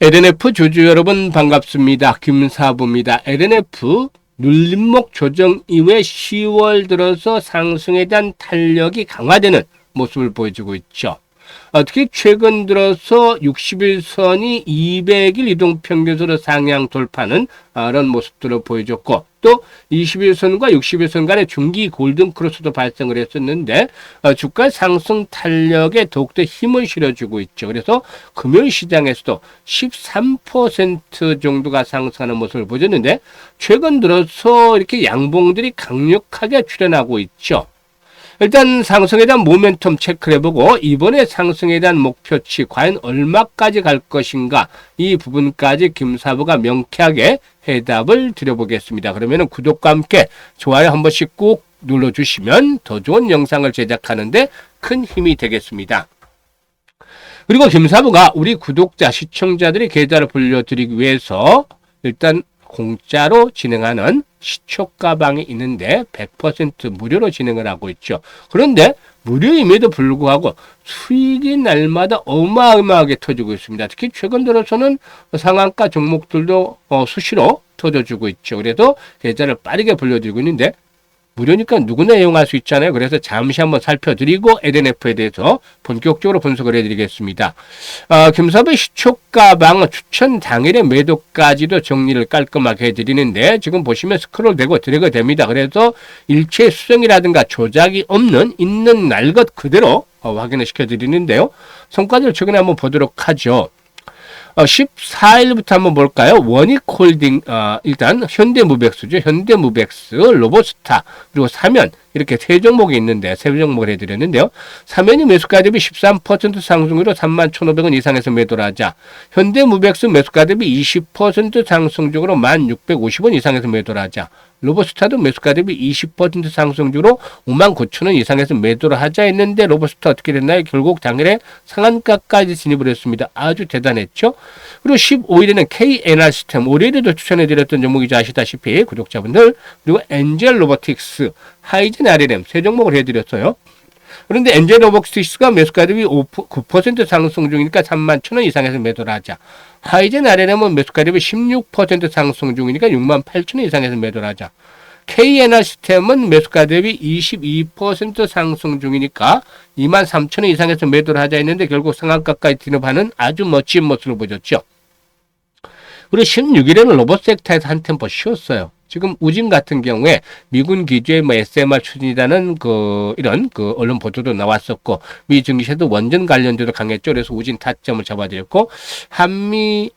LNF 주주 여러분 반갑습니다. 김사부입니다. LNF 눌림목 조정 이후에 10월 들어서 상승에 대한 탄력이 강화되는 모습을 보여주고 있죠. 특히 최근 들어서 60일선이 200일 이동평균선으로 상향 돌파하는 그런 모습들을 보여줬고, 또 21선과 60일선 간의 중기 골든크로스도 발생을 했었는데 주가 상승 탄력에 더욱더 힘을 실어주고 있죠. 그래서 금요일 시장에서도 13% 정도가 상승하는 모습을 보여줬는데, 최근 들어서 이렇게 양봉들이 강력하게 출현하고 있죠. 일단 상승에 대한 모멘텀 체크를 해보고, 이번에 상승에 대한 목표치 과연 얼마까지 갈 것인가, 이 부분까지 김사부가 명쾌하게 해답을 드려보겠습니다. 그러면 구독과 함께 좋아요 한 번씩 꼭 눌러주시면 더 좋은 영상을 제작하는데 큰 힘이 되겠습니다. 그리고 김사부가 우리 구독자, 시청자들의 계좌를 불려드리기 위해서 일단 공짜로 진행하는 시초가방이 있는데 100% 무료로 진행을 하고 있죠. 그런데 무료임에도 불구하고 수익이 날마다 어마어마하게 터지고 있습니다. 특히 최근 들어서는 상한가 종목들도 수시로 터져주고 있죠. 그래서 계좌를 빠르게 불려드리고 있는데 무료니까 누구나 이용할 수 있잖아요. 그래서 잠시 한번 살펴드리고 LNF에 대해서 본격적으로 분석을 해드리겠습니다. 김사부의 시초가방은 추천 당일의 매도까지도 정리를 깔끔하게 해드리는데, 지금 보시면 스크롤 되고 드래그 됩니다. 그래서 일체 수정이라든가 조작이 없는 있는 날 것 그대로 확인을 시켜드리는데요. 성과들 최근에 한번 보도록 하죠. 14일부터 한번 볼까요? 원익홀딩, 일단 현대무백수죠. 현대무백스, 로보스타, 그리고 사면, 이렇게 세 종목이 있는데, 세 종목을 해드렸는데요. 사면이 매수가 대비 13% 상승으로 31,500원 이상에서 매도를 하자. 현대무백스 매수가 대비 20% 상승적으로 1,650원 이상에서 매도를 하자. 로보스타도 매수가 대비 20% 상승주로 59,000원 이상에서 매도를 하자 했는데, 로보스타 어떻게 됐나요? 결국 당일에 상한가까지 진입을 했습니다. 아주 대단했죠? 그리고 15일에는 KNR 시스템, 올해에도 추천해드렸던 종목이죠. 아시다시피 구독자분들. 그리고 엔젤 로보틱스, 하이젠 RLM 세 종목을 해드렸어요. 그런데 엔젤 로보틱스가 매수가 대비 9% 상승 중이니까 31,000원 이상에서 매도를 하자. 하이젠 RLM은 매수가 대비 16% 상승 중이니까 68,000원 이상에서 매도를 하자. KNR 시스템은 매수가 대비 22% 상승 중이니까 23,000원 이상에서 매도를 하자 했는데, 결국 상한가까지 진입하는 아주 멋진 모습을 보였죠. 그리고 16일에는 로봇 섹터에서 한 템포 쉬었어요. 지금 우진 같은 경우에 미군 기지의 SMR 추진이라는 이런 언론 보도도 나왔었고, 미 증시에도 원전 관련주도 강했죠. 그래서 우진 타점을 잡아드렸고, 한미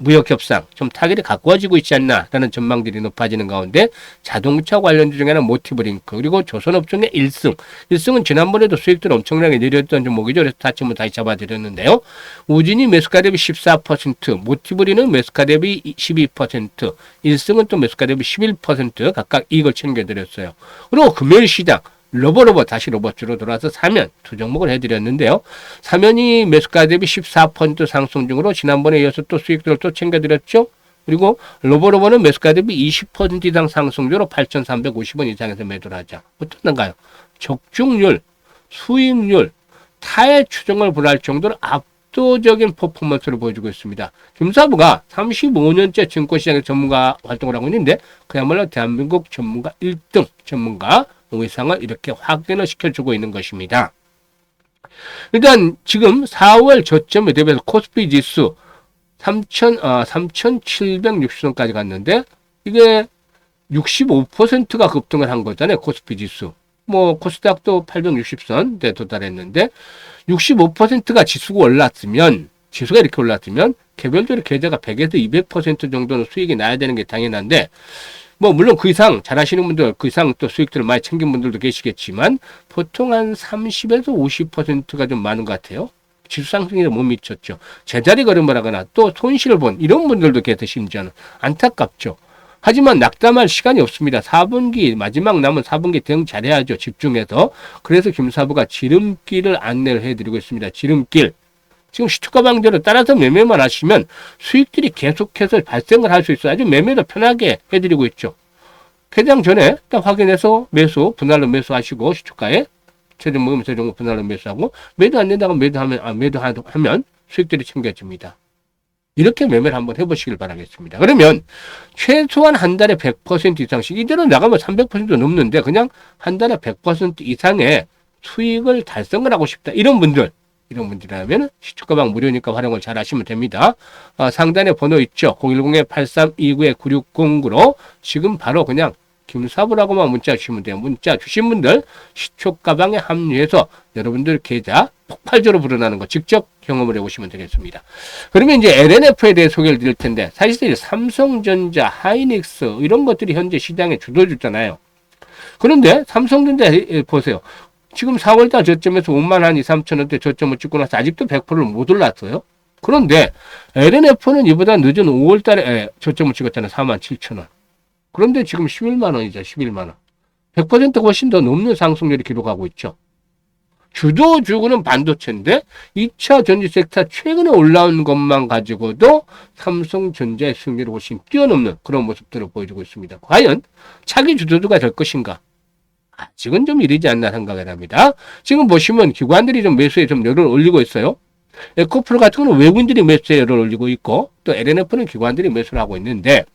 무역 협상 좀 타결이 가까워지고 있지 않나라는 전망들이 높아지는 가운데 자동차 관련주 중에는 모티브링크, 그리고 조선업종의 1승은 지난번에도 수익들 엄청나게 내렸던 종목이죠. 그래서 타점을 다시 잡아드렸는데요. 우진이 매수가 대비 14%, 모티브링은 매수가 대비 12%, 1승은 또 매수가 대비 11% 각각 이익을 챙겨드렸어요. 그리고 금요일 시장 로봇 다시 로봇주로 돌아와서 사면 두 종목을 해드렸는데요. 사면이 매수가 대비 14% 상승 중으로 지난번에 이어서 또 수익들을 또 챙겨드렸죠. 그리고 로봇은 매수가 대비 20% 이상 상승률로 8,350원 이상에서 매도를 하자. 어떻는가요? 적중률, 수익률, 타의 추정을 불허할 정도로 압도적인 퍼포먼스를 보여주고 있습니다. 김사부가 35년째 증권시장의 전문가 활동을 하고 있는데, 그야말로 대한민국 전문가 1등 전문가 의상을 이렇게 확인을 시켜주고 있는 것입니다. 일단 지금 4월 저점에 대비해서 코스피 지수 3,760선까지 갔는데, 이게 65%가 급등을 한 거잖아요. 코스피 지수. 코스닥도 860선대 도달했는데, 65%가 지수가 이렇게 올랐으면 개별적으로 계좌가 100에서 200% 정도는 수익이 나야 되는 게 당연한데, 물론 그 이상 잘하시는 분들, 그 이상 또 수익들을 많이 챙긴 분들도 계시겠지만, 보통 한 30에서 50%가 좀 많은 것 같아요. 지수 상승에 못 미쳤죠. 제자리 걸음을 하거나 또 손실을 본 이런 분들도 계시면 안타깝죠. 하지만 낙담할 시간이 없습니다. 4분기, 마지막 남은 4분기 대응 잘해야죠. 집중해서. 그래서 김사부가 지름길을 안내를 해드리고 있습니다. 지름길. 지금 시초가방대로 따라서 매매만 하시면 수익들이 계속해서 발생을 할 수 있어요. 아주 매매도 편하게 해드리고 있죠. 개장 전에 딱 확인해서 분할로 매수하시고, 시초가에 최종 먹으면 최종 분할로 매수하고, 매도 안 된다고 매도하면 수익들이 챙겨집니다. 이렇게 매매를 한번 해보시길 바라겠습니다. 그러면 최소한 한 달에 100% 이상씩 이대로 나가면 300% 넘는데 그냥 한 달에 100% 이상의 수익을 달성을 하고 싶다. 이런 분들이라면 시초가방 무료니까 활용을 잘 하시면 됩니다. 상단에 번호 있죠. 010-8329-9609로 지금 바로 그냥 김사부라고만 문자 주시면 돼요. 문자 주신 분들 시초가방에 합류해서 여러분들 계좌 폭발적으로 불어나는 거 직접 경험을 해보시면 되겠습니다. 그러면 이제 LNF에 대해 소개를 드릴 텐데 사실상 삼성전자, 하이닉스 이런 것들이 현재 시장에 주도주잖아요. 그런데 삼성전자 보세요. 지금 4월달 저점에서 5만 한 2, 3천 원대 저점을 찍고 나서 아직도 100%를 못 올랐어요. 그런데 LNF는 이보다 늦은 5월달에 저점을 찍었잖아요. 4만 7천 원. 그런데 지금 11만 원이죠. 11만 원. 100%가 훨씬 더 넘는 상승률을 기록하고 있죠. 주도주구는 반도체인데 2차 전지 섹터 최근에 올라온 것만 가지고도 삼성전자의 수익률을 훨씬 뛰어넘는 그런 모습들을 보여주고 있습니다. 과연 차기 주도주가 될 것인가? 아직은 좀 이르지 않나 생각을 합니다. 지금 보시면 기관들이 좀 매수에 좀 열을 올리고 있어요. 에코프로 같은 경우는 외국인들이 매수에 열을 올리고 있고 또 LNF는 기관들이 매수를 하고 있는데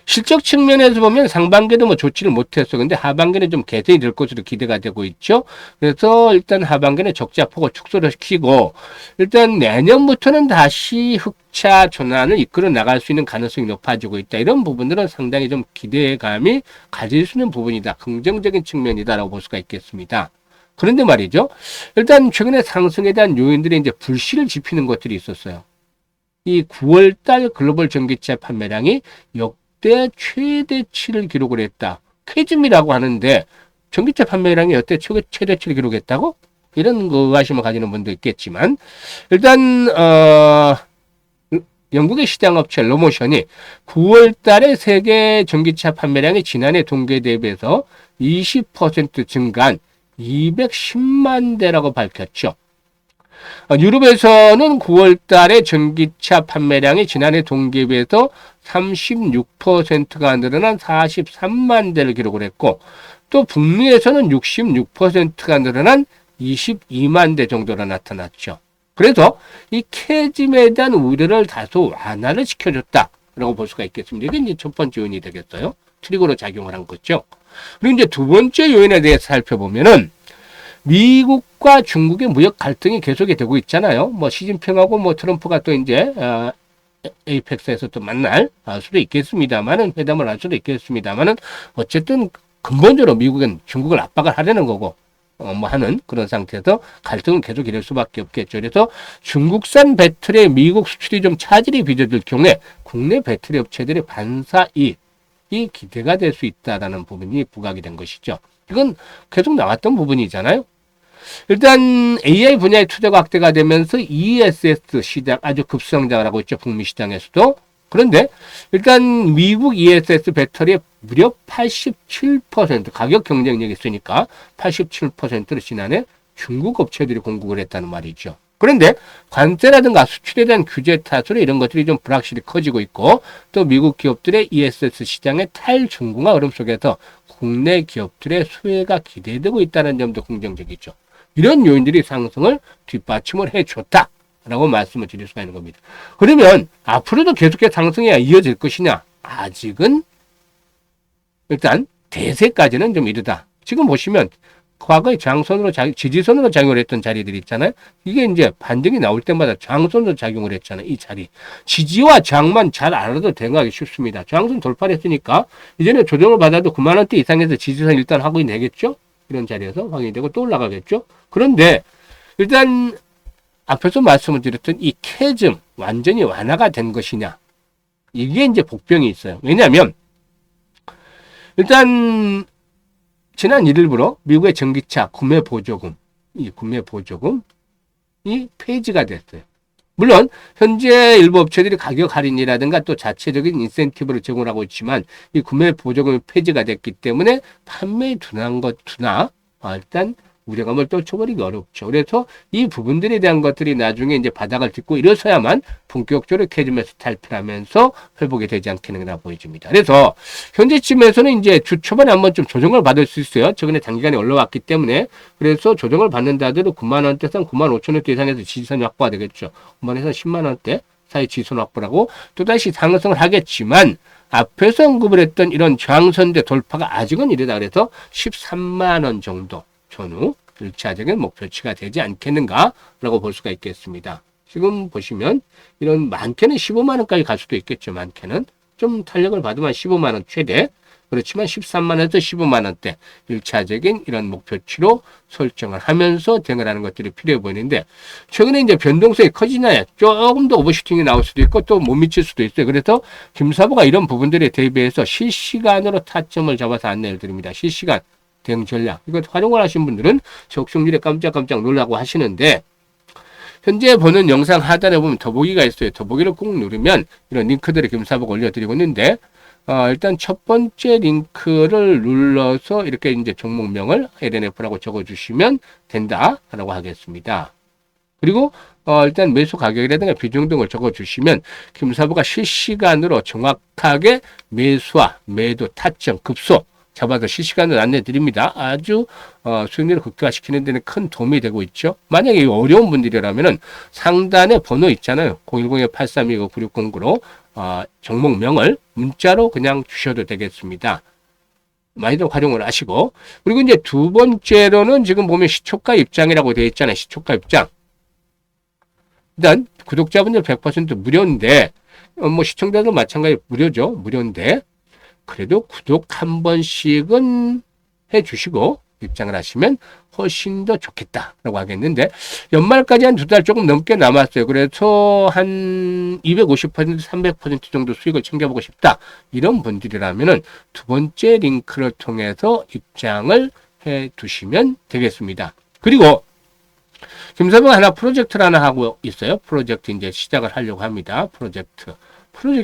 실적 측면에서 보면 상반기도 뭐 좋지를 못했어. 근데 하반기는 좀 개선이 될 것으로 기대가 되고 있죠. 그래서 일단 하반기는 적자폭을 축소를 시키고 일단 내년부터는 다시 흑자 전환을 이끌어 나갈 수 있는 가능성이 높아지고 있다. 이런 부분들은 상당히 좀 기대감이 가질 수 있는 부분이다. 긍정적인 측면이다라고 볼 수가 있겠습니다. 그런데 말이죠. 일단 최근에 상승에 대한 요인들이 이제 불씨를 지피는 것들이 있었어요. 이 9월달 글로벌 전기차 판매량이 역대 최대치를 기록을 했다. 쾌즘이라고 하는데 전기차 판매량이 역대 최대치를 기록했다고? 이런 거 의아심을 가지는 분도 있겠지만 일단 영국의 시장업체 러모션이 9월 달에 세계 전기차 판매량이 지난해 동기에 대비해서 20% 증가한 210만 대라고 밝혔죠. 유럽에서는 9월 달에 전기차 판매량이 지난해 동기에 비해서 36%가 늘어난 43만 대를 기록을 했고 또 북미에서는 66%가 늘어난 22만 대 정도로 나타났죠. 그래서 이 캐즘에 대한 우려를 다소 완화를 시켜줬다라고 볼 수가 있겠습니다. 이게 이제 첫 번째 요인이 되겠어요. 트리거로 작용을 한 거죠. 그리고 이제 두 번째 요인에 대해서 살펴보면은 미국과 중국의 무역 갈등이 계속이 되고 있잖아요. 뭐 시진핑하고 뭐 트럼프가 또 이제 에이펙스에서 또 만날 수도 있겠습니다만은 회담을 할 수도 있겠습니다만은 어쨌든 근본적으로 미국은 중국을 압박을 하려는 거고 뭐 하는 그런 상태에서 갈등은 계속 이럴 수밖에 없겠죠. 그래서 중국산 배터리에 미국 수출이 좀 차질이 빚어질 경우에 국내 배터리 업체들의 반사이익이 기대가 될 수 있다라는 부분이 부각이 된 것이죠. 이건 계속 나왔던 부분이잖아요. 일단 AI 분야의 투자가 확대가 되면서 ESS 시장 아주 급성장을 하고 있죠. 북미 시장에서도. 그런데 일단 미국 ESS 배터리의 무려 87% 가격 경쟁력이 있으니까 87%를 지난해 중국 업체들이 공급을 했다는 말이죠. 그런데 관세라든가 수출에 대한 규제 탓으로 이런 것들이 좀 불확실히 커지고 있고 또 미국 기업들의 ESS 시장의 탈중국화 흐름 속에서 국내 기업들의 수혜가 기대되고 있다는 점도 긍정적이죠. 이런 요인들이 상승을 뒷받침을 해줬다라고 말씀을 드릴 수가 있는 겁니다. 그러면 앞으로도 계속해서 상승이 이어질 것이냐? 아직은 일단 대세까지는 좀 이르다. 지금 보시면 과거에 저항선으로 지지선으로 작용을 했던 자리들이 있잖아요. 이게 이제 반등이 나올 때마다 저항선으로 작용을 했잖아요. 이 자리. 지지와 저항만 잘 알아도 대응하기 쉽습니다. 저항선 돌파를 했으니까 이제는 조정을 받아도 9만 원대 이상에서 지지선 일단 확인이 되겠죠. 이런 자리에서 확인이 되고 또 올라가겠죠. 그런데 일단 앞에서 말씀을 드렸던 이 캐즘 완전히 완화가 된 것이냐. 이게 이제 복병이 있어요. 왜냐하면 일단 지난 1일부로 미국의 전기차 구매 보조금이 폐지가 됐어요. 물론 현재 일부 업체들이 가격 할인이라든가 또 자체적인 인센티브를 제공하고 있지만 이 구매 보조금이 폐지가 됐기 때문에 판매에 둔한 것이나 일단 우려감을 떨쳐버리기 어렵죠. 그래서 이 부분들에 대한 것들이 나중에 이제 바닥을 딛고 이래서야만 본격적으로 캐즘에서 탈피하면서 회복이 되지 않겠느냐 보여집니다. 그래서 현재쯤에서는 이제 주 초반에 한번 좀 조정을 받을 수 있어요. 최근에 단기간에 올라왔기 때문에. 그래서 조정을 받는다 하더라도 9만 원대선 9만 5천 원대 이상에서 지지선이 확보가 되겠죠. 9만 원에서 10만 원대 사회 지선 확보라고 또다시 상승을 하겠지만 앞에서 언급을 했던 이런 저항선대 돌파가 아직은 이르다 그래서 13만 원 정도 전후 1차적인 목표치가 되지 않겠는가라고 볼 수가 있겠습니다. 지금 보시면 이런 많게는 15만 원까지 갈 수도 있겠죠. 많게는 좀 탄력을 받으면 15만 원 최대. 그렇지만 13만 원에서 15만 원대 1차적인 이런 목표치로 설정을 하면서 대응을 하는 것들이 필요해 보이는데 최근에 이제 변동성이 커지나요? 조금 더 오버슈팅이 나올 수도 있고 또 못 미칠 수도 있어요. 그래서 김사부가 이런 부분들에 대비해서 실시간으로 타점을 잡아서 안내를 드립니다. 실시간 대응 전략. 이거 활용을 하신 분들은 적중률에 깜짝깜짝 놀라고 하시는데 현재 보는 영상 하단에 보면 더보기가 있어요. 더보기를 꾹 누르면 이런 링크들을 김사부가 올려드리고 있는데 일단 첫 번째 링크를 눌러서 이렇게 이제 종목명을 LNF라고 적어주시면 된다라고 하겠습니다. 그리고 일단 매수 가격이라든가 비중 등을 적어주시면 김사부가 실시간으로 정확하게 매수와 매도 타점 급소 잡아서 실시간으로 안내 드립니다. 아주 수익률을 극대화시키는 데는 큰 도움이 되고 있죠. 만약에 어려운 분들이라면은 상단에 번호 있잖아요. 010-8329-9609로 종목명을 문자로 그냥 주셔도 되겠습니다. 많이들 활용을 하시고 그리고 이제 두 번째로는 지금 보면 시초가 입장이라고 되어 있잖아요. 시초가 입장. 일단 구독자분들 100% 무료인데 뭐 시청자도 마찬가지 무료죠. 무료인데 그래도 구독 한 번씩은 해주시고 입장을 하시면 훨씬 더 좋겠다라고 하겠는데 연말까지 한 2달 조금 넘게 남았어요. 그래서 한 250%, 300% 정도 수익을 챙겨보고 싶다. 이런 분들이라면은 두 번째 링크를 통해서 입장을 해 두시면 되겠습니다. 그리고 김사부가 하나 프로젝트를 하나 하고 있어요. 프로젝트 이제 시작을 하려고 합니다. 프로젝트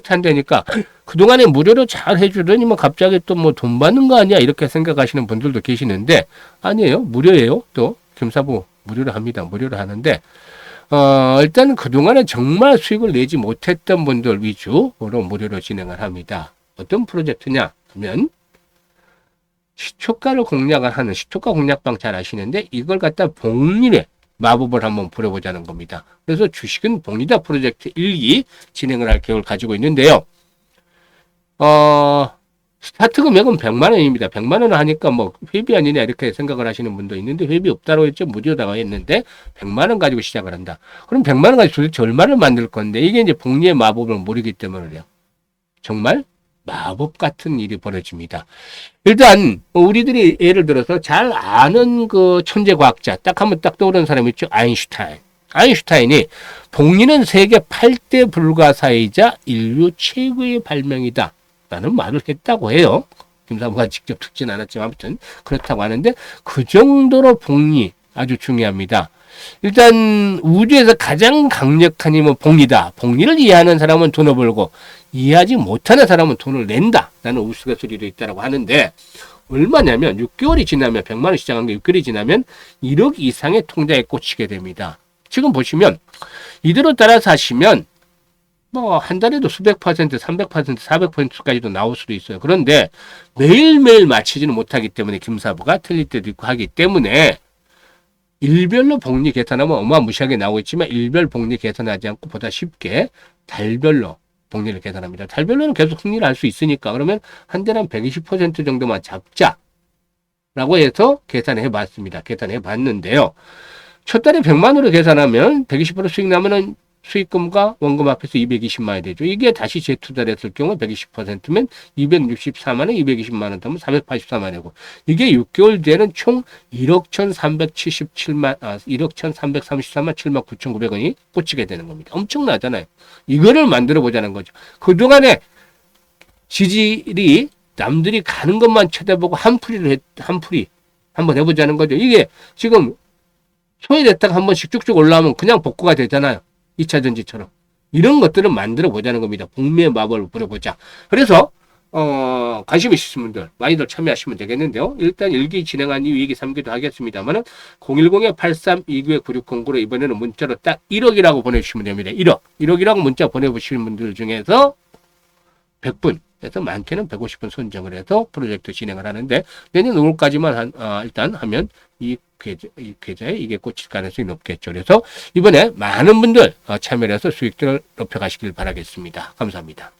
한다니까 그동안에 무료로 잘 해주더니 뭐 갑자기 또 뭐 돈 받는 거 아니야 이렇게 생각하시는 분들도 계시는데 아니에요. 무료예요. 또 김사부 무료로 합니다. 무료로 하는데 일단 그동안에 정말 수익을 내지 못했던 분들 위주로 무료로 진행을 합니다. 어떤 프로젝트냐 하면 시초가를 공략을 하는 시초가 공략방 잘 아시는데 이걸 갖다 복리에 마법을 한번 부려보자는 겁니다. 그래서 주식은 복리다 프로젝트 1기 진행을 할 계획을 가지고 있는데요. 스타트 금액은 100만 원입니다. 100만 원 하니까 뭐 회비 아니냐 이렇게 생각을 하시는 분도 있는데 회비 없다고 했죠. 무료다고 했는데 100만 원 가지고 시작을 한다. 그럼 100만 원 가지고 도대체 얼마를 만들 건데 이게 이제 복리의 마법을 모르기 때문에요. 정말 마법 같은 일이 벌어집니다. 일단 우리들이 예를 들어서 잘 아는 그 천재 과학자 딱 하면 딱 떠오르는 사람이 있죠. 아인슈타인이 복리는 세계 8대 불가사의자 인류 최고의 발명이다 라는 말을 했다고 해요. 김사부가 직접 듣진 않았지만 아무튼 그렇다고 하는데 그 정도로 복리 아주 중요합니다. 일단 우주에서 가장 강력한 힘은 복리다. 복리를 이해하는 사람은 돈을 벌고 이해하지 못하는 사람은 돈을 낸다 라는 우스갯소리도 있다고 하는데 얼마냐면 6개월이 지나면 100만 원 시작한 게 6개월이 지나면 1억 이상의 통장에 꽂히게 됩니다. 지금 보시면 이대로 따라서 하시면 뭐 한 달에도 수백 퍼센트, 300%, 400%까지도 나올 수도 있어요. 그런데 매일매일 맞추지는 못하기 때문에 김사부가 틀릴 때도 있고 하기 때문에 일별로 복리 계산하면 어마무시하게 나오겠지만 일별 복리 계산하지 않고 보다 쉽게 달별로 복리를 계산합니다. 달별로는 계속 승리를 할 수 있으니까 그러면 한 달에 한 120% 정도만 잡자라고 해서 계산해 봤습니다. 계산해 봤는데요. 첫 달에 100만 원으로 계산하면 120% 수익 나면은 수익금과 원금 합해서 220만 원이 되죠. 이게 다시 재투자를 했을 경우 120%면 264만 원, 220만 원 되면 484만 원이고 이게 6개월 뒤에는 총 1억 1,377만, 1억 1,333만 7만 9,900원이 꽂히게 되는 겁니다. 엄청나잖아요. 이거를 만들어 보자는 거죠. 그동안에 지질이 남들이 가는 것만 쳐다보고 한풀이 한번 해보자는 거죠. 이게 지금 소외됐다가 한 번씩 쭉쭉 올라오면 그냥 복구가 되잖아요. 2차 전지처럼. 이런 것들을 만들어 보자는 겁니다. 복리의 마법을 부려보자. 그래서 관심 있으신 분들 많이들 참여하시면 되겠는데요. 일단 1기 진행한 이후 2기 3기도 하겠습니다만은 010-8329-9609로 이번에는 문자로 딱 1억이라고 보내주시면 됩니다. 1억이라고 문자 보내보시는 분들 중에서 100분 그래서 많게는 150분 선정을 해서 프로젝트 진행을 하는데 내년 5월까지만 일단 하면 이 이 계좌에 이게 꽂힐 가능성이 높겠죠. 그래서 이번에 많은 분들 참여를 해서 수익들을 높여가시길 바라겠습니다. 감사합니다.